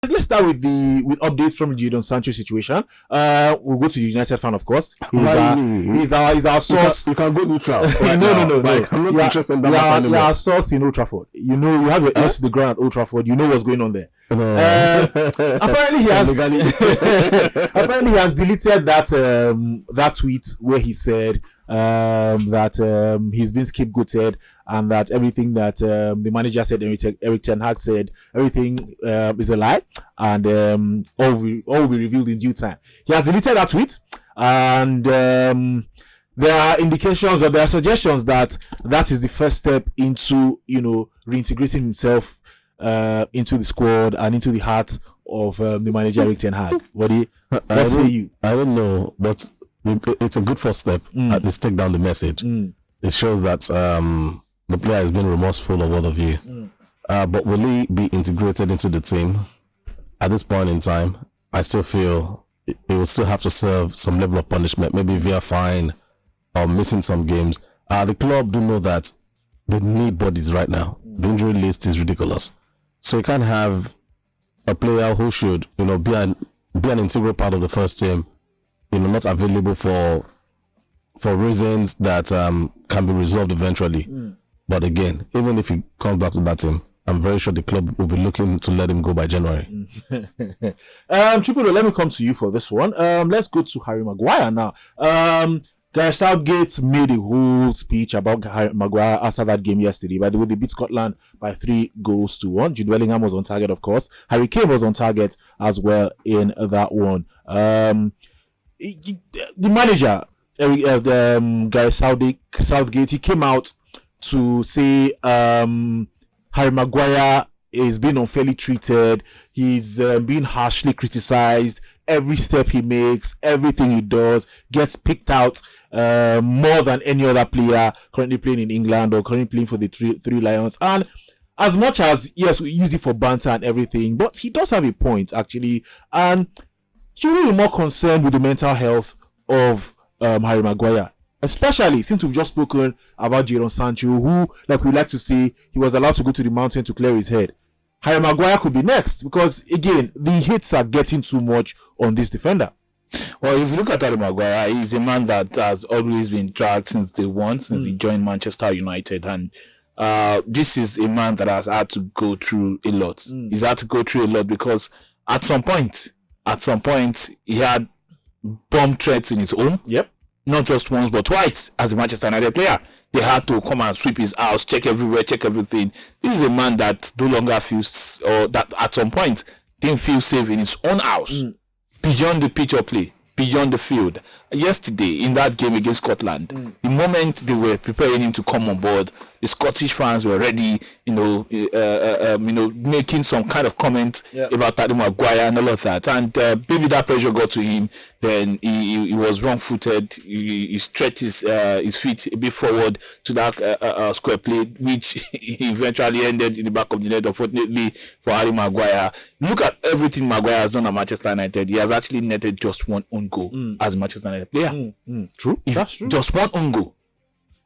let's start with updates from the Jadon Sancho situation. We'll go to the United fan, of course. He's our source. You can go neutral. Right no. Like, I'm not interested in that matter anymore. You are our source in Old Trafford. You know, you have your ears to the ground at Old Trafford. You know what's going on there. Apparently, he has deleted that tweet where he said that he's been scapegoated and that everything that the manager said, Erik ten Hag said, everything is a lie, and all will be revealed in due time. He has deleted that tweet, and there are indications or there are suggestions that is the first step into, reintegrating himself into the squad and into the heart of the manager Erik ten Hag. What say you? I don't know, but it's a good first step. At least take down the message. It shows that the player has been remorseful of all of you. But will he be integrated into the team? At this point in time, I still feel he will still have to serve some level of punishment, maybe via fine or missing some games. The club do know that they need bodies right now. The injury list is ridiculous. So you can't have a player who should, be an integral part of the first team, not available for reasons that can be resolved eventually. But again, even if he comes back to that team, I'm very sure the club will be looking to let him go by January. Triple, let me come to you for this one. Let's go to Harry Maguire now. Gareth Southgate made a whole speech about Harry Maguire after that game yesterday. By the way, they beat Scotland by 3-1. Jude Bellingham was on target, of course. Harry Kane was on target as well in that one. The manager, Gareth Southgate, he came out to say Harry Maguire is being unfairly treated. He's being harshly criticized. Every step he makes, everything he does gets picked out more than any other player currently playing in England or currently playing for the Three Lions. And as much as, yes, we use it for banter and everything, but he does have a point, actually. And should we be more concerned with the mental health of Harry Maguire? Especially since we've just spoken about Jadon Sancho, who, like we like to say, he was allowed to go to the mountain to clear his head. Harry Maguire could be next because, again, the hits are getting too much on this defender. Well, if you look at Harry Maguire, he's a man that has always been dragged since he joined Manchester United. And this is a man that has had to go through a lot. He's had to go through a lot because at some point, he had bomb threats in his home. Yep. Not just once, but twice as a Manchester United player. They had to come and sweep his house, check everywhere, check everything. This is a man that no longer feels, or that at some point didn't feel safe in his own house, beyond the pitch of play, beyond the field. Yesterday, in that game against Scotland, the moment they were preparing him to come on board, the Scottish fans were ready, making some kind of comment about Harry Maguire and all of that. And maybe that pressure got to him. Then he was wrong-footed. He stretched his feet a bit forward to that square plate, which eventually ended in the back of the net, unfortunately for Harry Maguire. Look at everything Maguire has done at Manchester United. He has actually netted just one own goal as a Manchester United player. True. That's true. Just one own goal.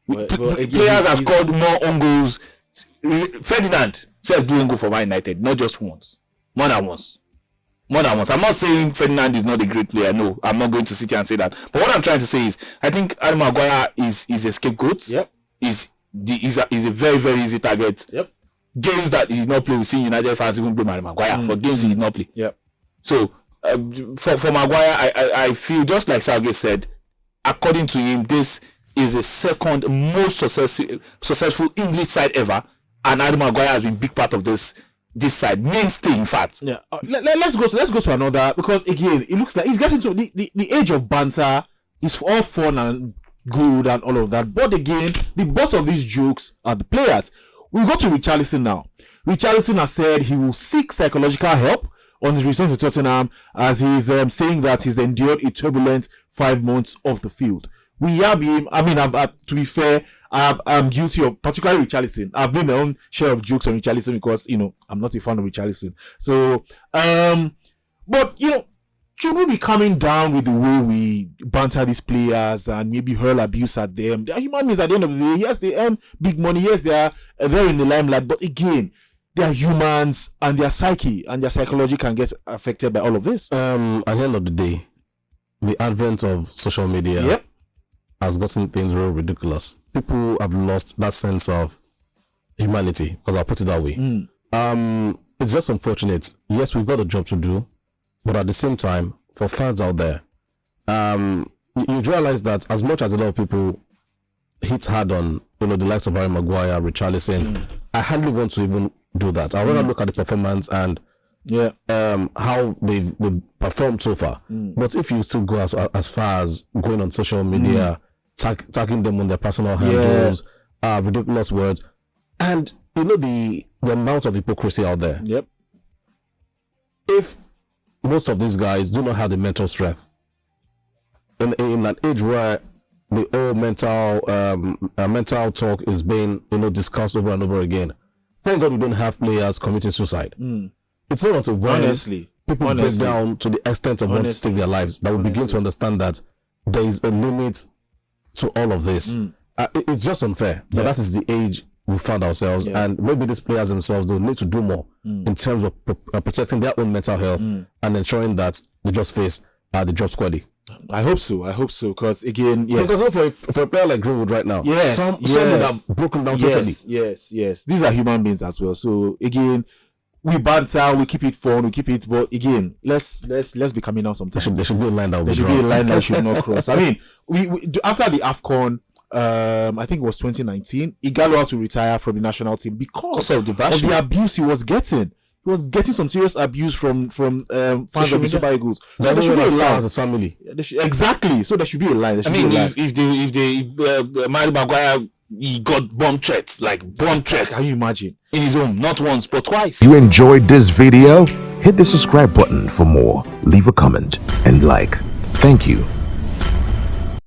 Players have scored more own goals. Ferdinand said do own goal for Man United, not just once, more than once. I'm not saying Ferdinand is not a great player. No, I'm not going to sit here and say that. But what I'm trying to say is, I think Harry Maguire is a scapegoat. Yep. Is a very, very easy target. Yep. Games that he did not play, we see United fans even blame Harry Maguire for games he did not play. Yep. So for Maguire, I feel just like Southgate said, according to him, this is the second most successful English side ever, and Harry Maguire has been a big part of this side, mainstay in fact. Yeah. Let's go to another, because again, it looks like he's getting to the age of banter. Is all fun and good and all of that, but again, the butt of these jokes are the players. We go to Richarlison now. Richarlison has said he will seek psychological help on his return to Tottenham, as he's saying that he's endured a turbulent 5 months off the field. We have him. I mean, to be fair, I'm guilty of, particularly Richarlison. I've made my own share of jokes on Richarlison because, I'm not a fan of Richarlison. So, but, should we be coming down with the way we banter these players and maybe hurl abuse at them? They are human beings at the end of the day. Yes, they earn big money. Yes, they're in the limelight. But again, they are humans, and their psyche and their psychology can get affected by all of this. At the end of the day, the advent of social media has gotten things real ridiculous. People have lost that sense of humanity, because I'll put it that way. It's just unfortunate. Yes, we've got a job to do, but at the same time, for fans out there, you realize that as much as a lot of people hit hard on, the likes of 𝐈𝐍𝐻𝐒, Richarlison, I hardly want to even do that. I rather look at the performance and how they've performed so far. But if you still go as far as going on social media, tagging them on their personal handles, ridiculous words, and the amount of hypocrisy out there. If most of these guys do not have the mental strength, in an age where the whole mental talk is being discussed over and over again, thank God we don't have players committing suicide. It's not until when people break down to the extent of wanting to take their lives that we begin to understand that there is a limit to all of this. It's just unfair, but that is the age we found ourselves, and maybe these players themselves don't need to do more in terms of protecting their own mental health and ensuring that they just face the job squaddy. I hope so, because again, because for a player like Greenwood right now, some would have broken down totally. Yes, these are human beings as well. So again, we banter, we keep it fun, but again, let's be coming out sometimes. There should be a line that there should be a line that should not cross. I mean, we after the AFCON, I think it was 2019, 𝐜𝐨𝐻𝐒 had to retire from the national team because of the abuse he was getting. He was getting some serious abuse from fans of the Super Eagles. So there should be a line. As a family. Exactly. So there should be a line. If 𝐈𝐍𝐻𝐒 he got bomb threats, Can you imagine? In his home, not once but twice. You enjoyed this video? Hit the subscribe button for more. Leave a comment and like. Thank you.